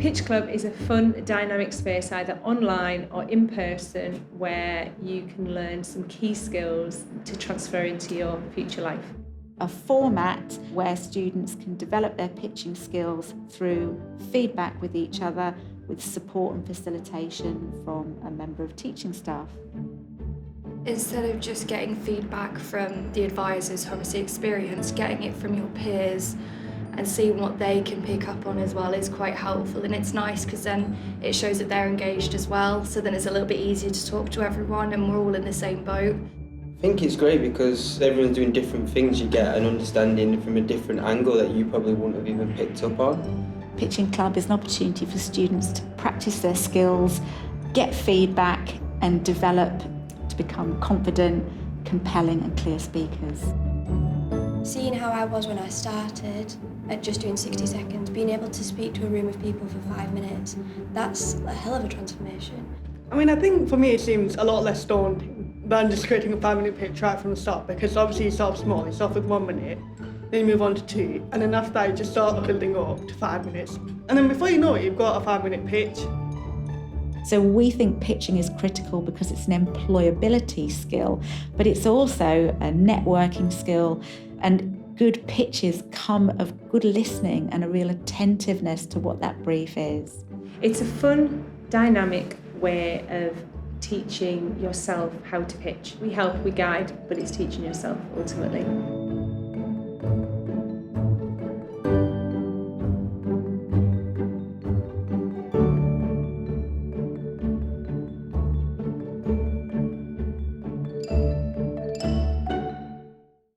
Pitch Club is a fun, dynamic space, either online or in person, where you can learn some key skills to transfer into your future life. A format where students can develop their pitching skills through feedback with each other, with support and facilitation from a member of teaching staff. Instead of just getting feedback from the advisors who obviously experience, getting it from your peers and seeing what they can pick up on as well is quite helpful, and it's nice because then it shows that they're engaged as well, so then it's a little bit easier to talk to everyone and we're all in the same boat. I think it's great because everyone's doing different things. You get an understanding from a different angle that you probably wouldn't have even picked up on. Pitching Club is an opportunity for students to practice their skills, get feedback and develop to become confident, compelling and clear speakers. Seeing how I was when I started at just doing 60 seconds, being able to speak to a room of people for 5 minutes, that's a hell of a transformation. I mean, I think for me it seems a lot less daunting than just creating a 5-minute pitch right from the start, because obviously you start small, you start with 1 minute, then you move on to 2, and then after that you just start building up to 5 minutes. And then before you know it, you've got a 5-minute pitch. So we think pitching is critical because it's an employability skill, but it's also a networking skill, and good pitches come of good listening and a real attentiveness to what that brief is. It's a fun, dynamic way of teaching yourself how to pitch. We help, we guide, but it's teaching yourself ultimately.